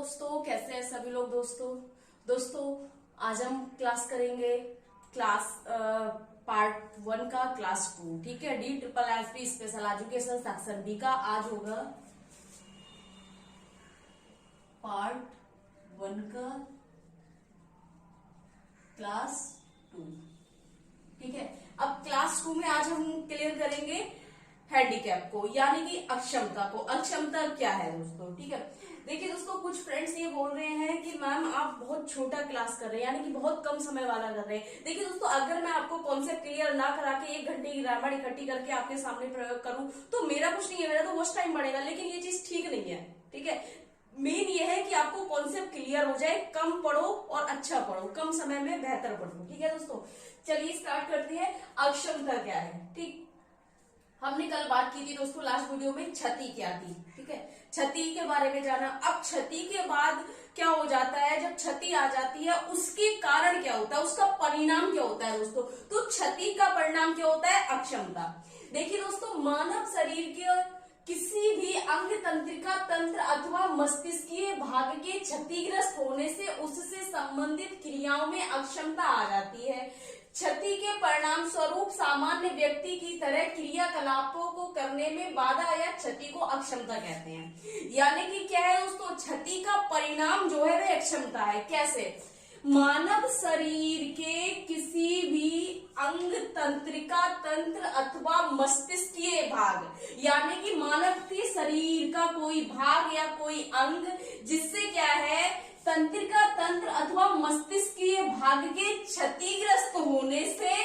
दोस्तों, कैसे हैं सभी लोग। दोस्तों आज हम क्लास करेंगे क्लास पार्ट 1 का क्लास 2। ठीक है, DSSB special education section B का आज होगा पार्ट 1 का क्लास 2। ठीक है, अब क्लास 2 में आज हम क्लियर करेंगे हैंडीकैप को, यानी कि अक्षमता को। अक्षमता क्या है दोस्तों? ठीक है, देखिए दोस्तों, कुछ फ्रेंड्स ये बोल रहे हैं कि मैम आप बहुत छोटा क्लास कर रहे हैं, यानी कि बहुत कम समय वाला कर रहे हैं। देखिए दोस्तों, अगर मैं आपको कॉन्सेप्ट क्लियर ना करा के 1 घंटे की ग्रामर इकट्ठी करके आपके सामने प्रयोग करूं तो मेरा कुछ नहीं है, मेरा तो वॉच टाइम बढ़ेगा, लेकिन ये चीज ठीक नहीं है। ठीक है, मेन ये है कि आपको कॉन्सेप्ट क्लियर हो जाए, कम पढ़ो और अच्छा पढ़ो, कम समय में बेहतर पढ़ो। ठीक है दोस्तों, चलिए स्टार्ट करते हैं। अक्षमता क्या है? ठीक, हमने कल बात की थी दोस्तों लास्ट वीडियो में, क्षति क्या थी। ठीक है, क्षति के बारे में जाना। अब क्षति के बाद क्या हो जाता है, जब क्षति आ जाती है उसके कारण क्या होता है, उसका परिणाम क्या होता है दोस्तों? तो क्षति का परिणाम क्या होता है? अक्षमता। देखिए दोस्तों, मानव शरीर के किसी भी अंग, तंत्रिका तंत्र अथवा मस्तिष्कीय भाग के क्षतिग्रस्त होने से उससे संबंधित क्रियाओं में अक्षमता आ जाती है। क्षति के परिणाम स्वरूप सामान्य व्यक्ति की तरह क्रियाकलापों को करने में बाधा या क्षति को अक्षमता कहते हैं। यानी कि क्या है दोस्तों, क्षति का परिणाम जो है वह अक्षमता है। कैसे? मानव शरीर के किसी भी अंग, तंत्रिका तंत्र अथवा मस्तिष्कीय भाग, यानी कि मानव के शरीर का कोई भाग या कोई अंग जिससे क्या है, तंत्रिका तंत्र अथवा मस्तिष्कीय भाग के क्षतिग्रस्त होने से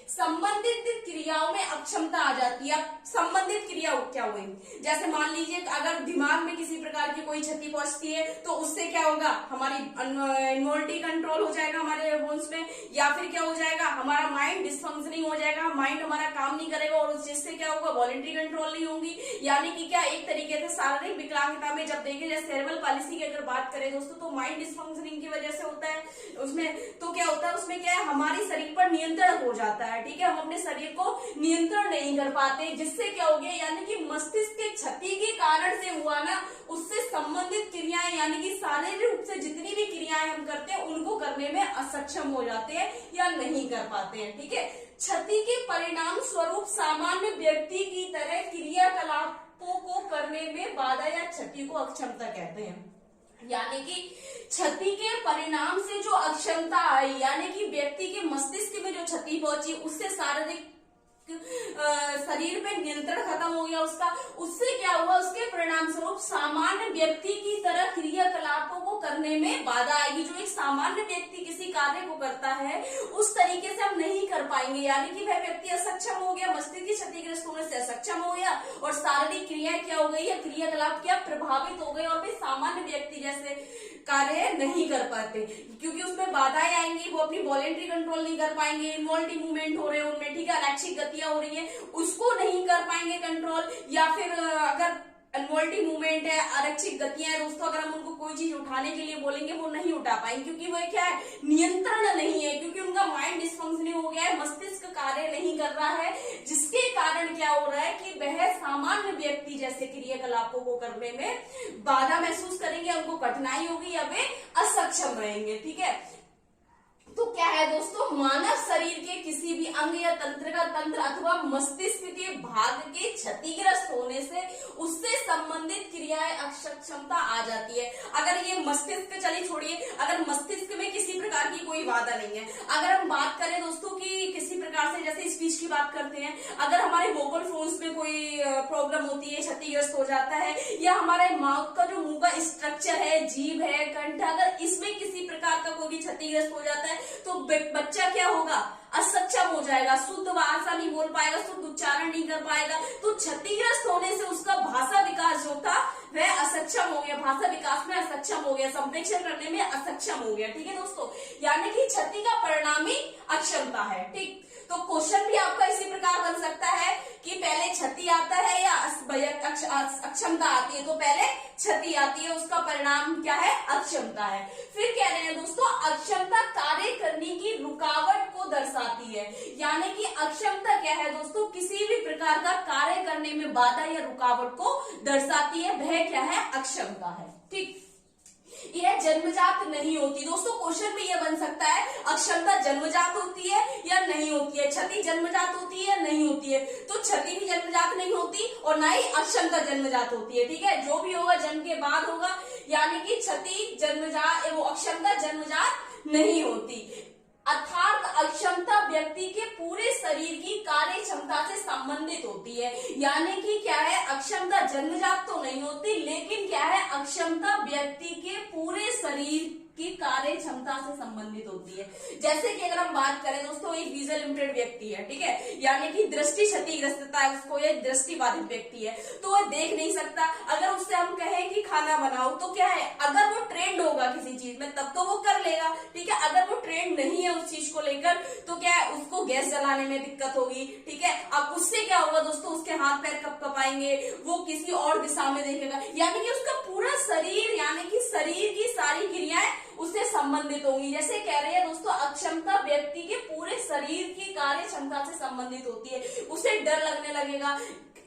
संबंधित क्रियाओं में अक्षमता आ जाती है। संबंधित क्रिया क्या हुई? जैसे मान लीजिए अगर दिमाग में किसी प्रकार की कोई क्षति पहुंचती है तो उससे क्या होगा, हमारी इम्यूनिटी कंट्रोल हो जाएगा हमारे बोन्स में, या फिर क्या हो जाएगा, हमारा माइंड डिसफंक्शनिंग हो जाएगा, माइंड हमारा काम नहीं करेगा और जिससे क्या होगा, वॉलेंट्री कंट्रोल नहीं होगी। यानी कि क्या, एक तरीके से शारीरिक विकलांगता में जब देखें, जैसे सेरेब्रल पॉलिसी की अगर बात करें दोस्तों, तो माइंड डिसफंक्शनिंग की वजह से होता है उसमें। तो क्या होता है उसमें, क्या है, हमारी शरीर पर नियंत्रण हो जाता है। ठीक है, हम अपने शरीर को नियंत्रण नहीं कर पाते, जिससे क्या हो गया, यानी कि मस्तिष्क के क्षति के कारण से हुआ ना, उससे संबंधित क्रियाएं, यानी कि शारीरिक रूप से जितनी भी क्रियाएं हम करते हैं उनको करने में असक्षम हो जाते हैं या नहीं कर पाते हैं। ठीक है, क्षति के परिणाम स्वरूप सामान्य व्यक्ति की तरह क्रियाकलापों को करने में बाधा या क्षति को अक्षमता कहते हैं। यानी कि क्षति के परिणाम से जो अक्षमता आई, यानी कि व्यक्ति के मस्तिष्क में जो क्षति पहुंची, उससे शारीरिक शरीर पे नियंत्रण खत्म हो गया उसका, उससे क्या हुआ, उसके परिणाम स्वरूप सामान्य व्यक्ति की तरह क्रियाकलापों को करने में बाधा आएगी। जो एक सामान्य व्यक्ति किसी कार्य को करता है उस तरीके से हम नहीं कर पाएंगे, यानी कि वह व्यक्ति असक्षम हो गया, मस्तिष्क की क्षतिग्रस्त होने से असक्षम हो गया और शारीरिक क्रियाएं क्या हो गई है, क्रियाकलाप क्या प्रभावित हो गए और वे सामान्य व्यक्ति जैसे कार्य नहीं कर पाते, क्योंकि उसमें बाधाएं आएंगी, वो अपनी वॉलेंट्री कंट्रोल नहीं कर पाएंगे, इनवॉल्टिव मूवमेंट हो रहे हैं उनमें, ठीक है, अनैच्छिक गतियां हो रही हैं उसको नहीं कर पाएंगे कंट्रोल, या फिर अगर इनवॉल्टिव मूवमेंट है, अनैच्छिक गतियां हैं दोस्तों, अगर हम उनको कोई चीज उठाने के लिए बोलेंगे वो नहीं उठा पाएंगे, क्योंकि वो क्या है, नियंत्रण नहीं है, क्योंकि उनका माइंड डिसफंक्शनिंग हो गया है, मस्तिष्क कार्य नहीं कर रहा है, जिसके कारण क्या हो रहा है कि वह सामान्य व्यक्ति जैसे क्रियाकलापों को करने में बाधा महसूस करेंगे, उनको कठिनाई होगी या वे असक्षम रहेंगे। ठीक है, तो क्या है दोस्तों, मानव शरीर के किसी भी अंग या तंत्रिका तंत्र अथवा मस्तिष्क के भाग के क्षतिग्रस्त होने से उससे संबंधित क्रियाएं अक्षमता आ जाती है। अगर ये मस्तिष्क, चलिए छोड़िए, अगर मस्तिष्क में किसी प्रकार की कोई बाधा नहीं है, अगर हम बात करें दोस्तों कि किसी प्रकार से जैसे स्पीच की बात करते हैं, अगर हमारे वोकल फोन्स में कोई प्रॉब्लम होती है, क्षतिग्रस्त हो जाता है, या हमारे माउथ का जो मुंह का स्ट्रक्चर है, जीभ है, कंठ, अगर इसमें किसी प्रकार का कोई भी क्षतिग्रस्त हो जाता है तो बच्चा क्या होगा, असक्षम हो जाएगा, शुद्ध भाषा नहीं बोल पाएगा, शुद्ध उच्चारण नहीं कर पाएगा। तो क्षतिग्रस्त होने से उसका भाषा विकास जो था वह असक्षम हो गया, भाषा विकास में असक्षम हो गया, संप्रेषण करने में असक्षम हो गया। ठीक है दोस्तों, यानी कि क्षति का परिणाम ही अक्षमता है। ठीक, तो क्वेश्चन भी आपका इसी प्रकार बन सकता है कि पहले क्षति आता है या अक्षमता आती है, तो पहले क्षति आती है, उसका परिणाम क्या है, अक्षमता है। फिर कह रहे हैं दोस्तों, अक्षमता कार्य करने की रुकावट को दर्शाती है। यानी कि अक्षमता क्या है दोस्तों, किसी भी प्रकार का कार्य करने में बाधा या रुकावट को दर्शाती है, वह क्या है, अक्षमता है। ठीक, यह जन्मजात नहीं होती। दोस्तों क्वेश्चन में यह बन सकता है अक्षमता जन्मजात होती है या नहीं होती है, क्षति जन्मजात होती है या नहीं होती है। तो क्षति भी जन्मजात नहीं होती और ना ही अक्षमता जन्मजात होती है। ठीक है, जो भी होगा जन्म के बाद होगा, यानी कि क्षति जन्मजात, वो अक्षमता जन्मजात नहीं होती। अर्थात अक्षमता व्यक्ति के पूरे शरीर की कार्य क्षमता से संबंधित होती है। यानी कि क्या है, अक्षमता जन्मजात तो नहीं होती, लेकिन क्या है, अक्षमता व्यक्ति के पूरे शरीर की कार्य क्षमता से संबंधित होती है। जैसे कि अगर हम बात करें दोस्तों, एक विजुअल लिमिटेड व्यक्ति है, ठीक है, यानी कि दृष्टि क्षतिग्रस्तता है उसको, ये दृष्टि बाधित व्यक्ति है, तो वह देख नहीं सकता। अगर उससे हम कहें कि खाना बनाओ, तो क्या है, अगर वो ट्रेंड होगा किसी चीज में तब तो वो कर लेगा। ठीक है, अगर वो ट्रेंड नहीं है उस चीज को लेकर, तो क्या है, उसको गैस जलाने में दिक्कत होगी। ठीक है, अब उससे क्या होगा दोस्तों, उसके हाथ पैर कपाएंगे, वो किसी और दिशा में देखेगा, यानी कि उसका पूरा शरीर, यानी कि शरीर की सारी क्रियाएं उससे संबंधित होंगी। जैसे कह रहे हैं दोस्तों, अक्षमता व्यक्ति के पूरे शरीर की कार्य क्षमता से संबंधित होती है। उसे डर लगने लगेगा,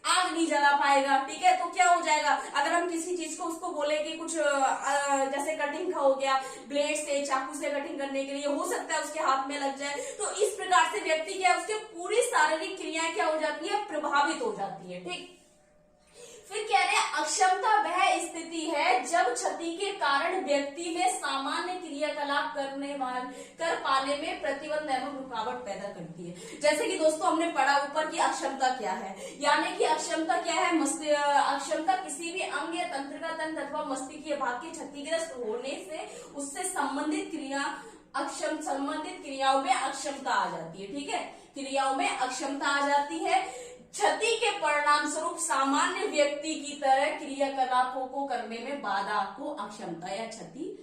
आग नहीं जला पाएगा। ठीक है, तो क्या हो जाएगा, अगर हम किसी चीज को उसको बोले कि कुछ जैसे कटिंग का हो गया, ब्लेड से, चाकू से कटिंग करने के लिए, हो सकता है उसके हाथ में लग जाए। तो इस प्रकार से व्यक्ति क्या, उसके पूरी शारीरिक क्रियाएं क्या हो जाती है, प्रभावित हो जाती है। ठीक, फिर कह रहे हैं अक्षमता वह स्थिति है जब क्षति के कारण व्यक्ति में सामान्य क्रियाकलाप कर पाने में प्रतिबंध एवं रुकावट पैदा करती है। जैसे कि दोस्तों हमने पढ़ा ऊपर की अक्षमता क्या है, यानी कि अक्षमता क्या है, अक्षमता किसी भी अंग या तंत्रिका तंत्र अथवा मस्तिष्कीय भाग के क्षतिग्रस्त होने से उससे संबंधित क्रियाओं में अक्षमता आ जाती है। ठीक है, क्रियाओं में अक्षमता आ जाती है। क्षति के परिणाम स्वरूप सामान्य व्यक्ति की तरह क्रियाकलापों को करने में बाधा को अक्षमता या क्षति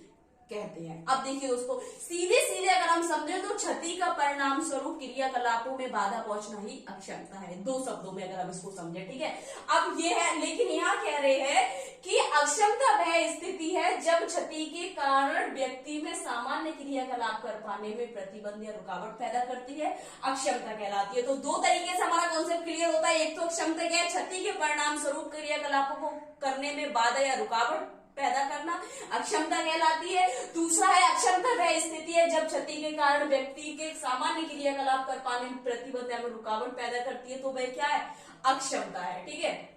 कहते हैं। अब देखिए दोस्तों, सीधे सीधे अगर हम समझे तो क्षति का परिणाम स्वरूप क्रियाकलापों में बाधा पहुंचना ही अक्षमता है, दो शब्दों में अगर हम इसको समझे। ठीक है, अब ये है, लेकिन यहाँ कह रहे हैं कि अक्षमता वह स्थिति है जब क्षति के कारण व्यक्ति में सामान्य क्रियाकलाप कर पाने में प्रतिबंध या रुकावट पैदा करती है, अक्षमता कहलाती है। तो दो तरीके से हमारा कॉन्सेप्ट क्लियर होता है। एक तो अक्षमता क्या है, क्षति के परिणाम स्वरूप क्रियाकलापों को करने में बाधा या रुकावट पैदा करना, अक्षमता कहलाती है। दूसरा है अक्षमता वह स्थिति है जब क्षति के कारण व्यक्ति के सामान्य क्रियाकलाप कर पाने में प्रतिबंध या रुकावट पैदा करती है, तो वह क्या है, अक्षमता है। ठीक है,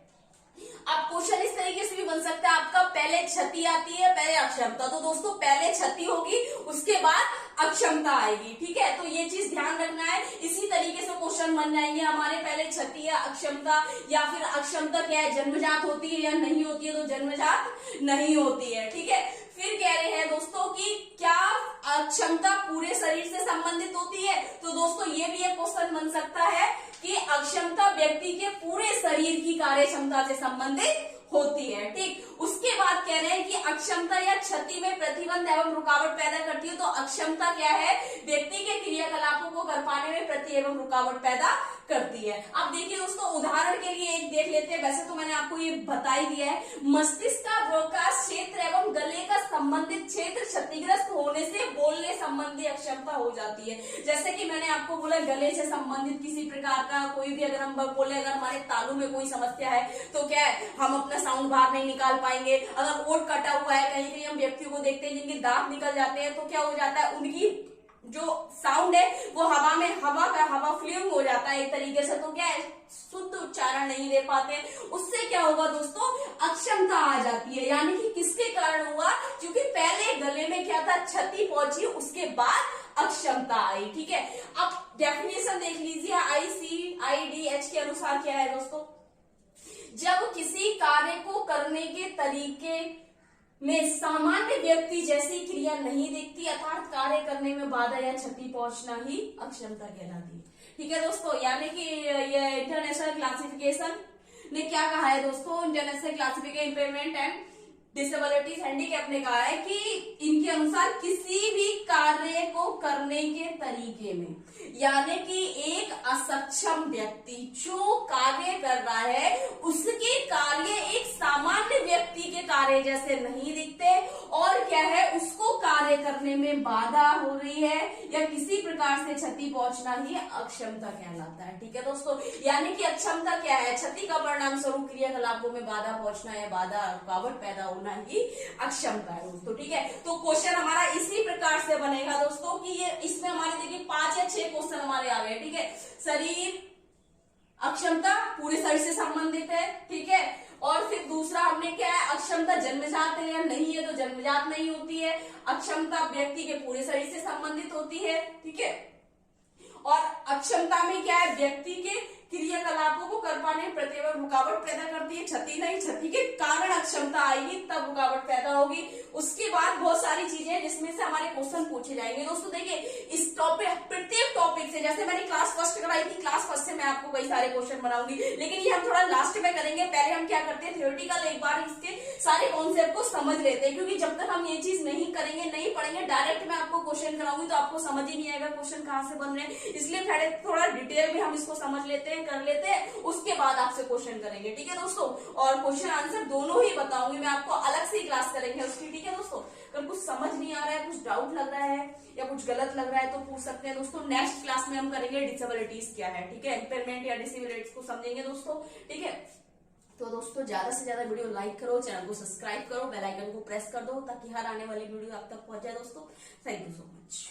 अब क्वेश्चन इस तरीके से भी बन सकता है आपका, पहले क्षति आती है, पहले अक्षमता। तो दोस्तों पहले क्षति होगी, उसके बाद अक्षमता आएगी। ठीक है, तो ये चीज ध्यान रखना है। इसी तरीके से क्वेश्चन बन जाएंगे हमारे, पहले क्षति या अक्षमता, या फिर अक्षमता क्या है, जन्मजात होती है या नहीं होती है, तो जन्मजात नहीं होती है। ठीक है, फिर कह रहे हैं दोस्तों कि क्या अक्षमता पूरे शरीर से संबंधित होती है, तो दोस्तों ये भी एक क्वेश्चन बन सकता है कि अक्षमता व्यक्ति के पूरे शरीर की कार्य क्षमता से संबंधित होती है। ठीक, उसके बाद कह रहे हैं कि अक्षमता या क्षति में प्रतिबंध एवं रुकावट पैदा करती है। तो अक्षमता क्या है, व्यक्ति के क्रियाकलापों को कर पाने में प्रति एवं रुकावट पैदा करती है। अब देखिए दोस्तों, उदाहरण के लिए एक देख लेते हैं। वैसे तो मैंने आपको ये बता ही दिया है, मस्तिष्क का ब्रोकास क्षेत्र एवं गले का संबंधित क्षेत्र क्षतिग्रस्त होने से बोलने संबंधी अक्षमता हो जाती है। जैसे कि मैंने आपको बोला, गले से संबंधित किसी प्रकार का कोई भी अगर हम बोले, अगर हमारे तालू में कोई समस्या है तो क्या है, हम अपना साउंड बाहर नहीं निकाल पाएंगे। अगर ओठ कटा हुआ है, कहीं कहीं हम व्यक्तियों को देखते हैं जिनके दांत निकल जाते हैं, तो क्या हो जाता है, उनकी जो साउंड है वो हवा में, हवा फ्लूइंग हो जाता है एक तरीके से, तो क्या है, शुद्ध उच्चारण नहीं दे पाते। उससे क्या होगा दोस्तों, अक्षमता आ जाती है। यानी कि किसके कारण हुआ, क्योंकि पहले गले में क्या था, क्षति पहुंची, उसके बाद अक्षमता आई। ठीक है, अब डेफिनेशन देख लीजिए, ICIDH के अनुसार क्या है दोस्तों, जब किसी कार्य को करने के तरीके में सामान्य व्यक्ति जैसी क्रिया नहीं दिखती, अर्थात कार्य करने में बाधा या क्षति पहुंचना ही अक्षमता कहलाती है। ठीक है दोस्तों, यानी कि ये इंटरनेशनल क्लासिफिकेशन ने क्या कहा है दोस्तों, international classification impairment and disabilities handicap ने कहा है कि इनके अनुसार किसी भी कार्य को करने के तरीके में, यानी कि एक असक्षम व्यक्ति जो कार्य कर रहा है उसके कार्य एक सामान्य व्यक्ति के कार्य जैसे नहीं दिखते, और क्या है, उसको कार्य कार्य करने में बाधा हो रही है या किसी प्रकार से क्षति पहुंचना ही अक्षमता कहलाता है। ठीक है दोस्तों, यानी कि अक्षमता क्या है, क्षति का परिणाम स्वरूप क्रियाकलापों में बाधा पहुंचना या बाधा रुकावट पैदा होना ही अक्षमता है दोस्तों। ठीक है, तो क्वेश्चन हमारा इसी प्रकार से बनेगा दोस्तों कि ये इसमें हमारे देखिए 5 या 6 क्वेश्चन हमारे आ गए। ठीक है, शरीर अक्षमता पूरे शरीर से संबंधित है। ठीक है, और फिर दूसरा हमने क्या है, अक्षमता जन्मजात है या नहीं है, तो जन्मजात नहीं होती है। अक्षमता व्यक्ति के पूरे शरीर से संबंधित होती है। ठीक है, और अक्षमता में क्या है, व्यक्ति के क्रियाकलापों को कर पाने में प्रतिबंध रुकावट पैदा करती है, क्षति नहीं, क्षति के कारण अक्षमता आएगी तब रुकावट पैदा होगी। उसके बाद बहुत सारी चीजें हैं जिसमें से हमारे क्वेश्चन पूछे जाएंगे दोस्तों। देखिए इस टॉपिक, प्रत्येक टॉपिक से, जैसे मैंने क्लास फर्स्ट कराई थी, क्लास फर्स्ट से मैं आपको कई सारे क्वेश्चन बनाऊंगी, लेकिन ये हम थोड़ा लास्ट में करेंगे। पहले हम क्या करते हैं, थियोरेटिकल एक बार इसके सारे कॉन्सेप्ट को समझ लेते हैं, क्योंकि जब तक हम ये चीज नहीं करेंगे, नहीं पढ़ेंगे, डायरेक्ट मैं आपको क्वेश्चन कराऊंगी तो आपको समझ ही नहीं आएगा क्वेश्चन कहाँ से बन रहे हैं। इसलिए पहले थोड़ा डिटेल में हम इसको समझ लेते हैं, कर लेते हैं, उसके बाद आपसे क्वेश्चन करेंगे। ठीक है दोस्तों, और क्वेश्चन आंसर दोनों ही बताऊंगी मैं आपको, अलग से ही क्लास करेंगे उसकी। ठीक है दोस्तों, अगर कुछ समझ नहीं आ रहा है, कुछ डाउट लग रहा है या कुछ गलत लग रहा है तो पूछ सकते हैं दोस्तों। नेक्स्ट क्लास में हम करेंगे डिसेबिलिटीज क्या है। ठीक है, इम्पेयरमेंट या डिसेबिलिटीज को समझेंगे दोस्तों। ठीक है, तो दोस्तों ज्यादा से ज्यादा वीडियो लाइक करो, चैनल को सब्सक्राइब करो, बेल आइकन को प्रेस कर दो ताकि हर आने वाली वीडियो आप तक पहुंच जाए दोस्तों। Thank you so much.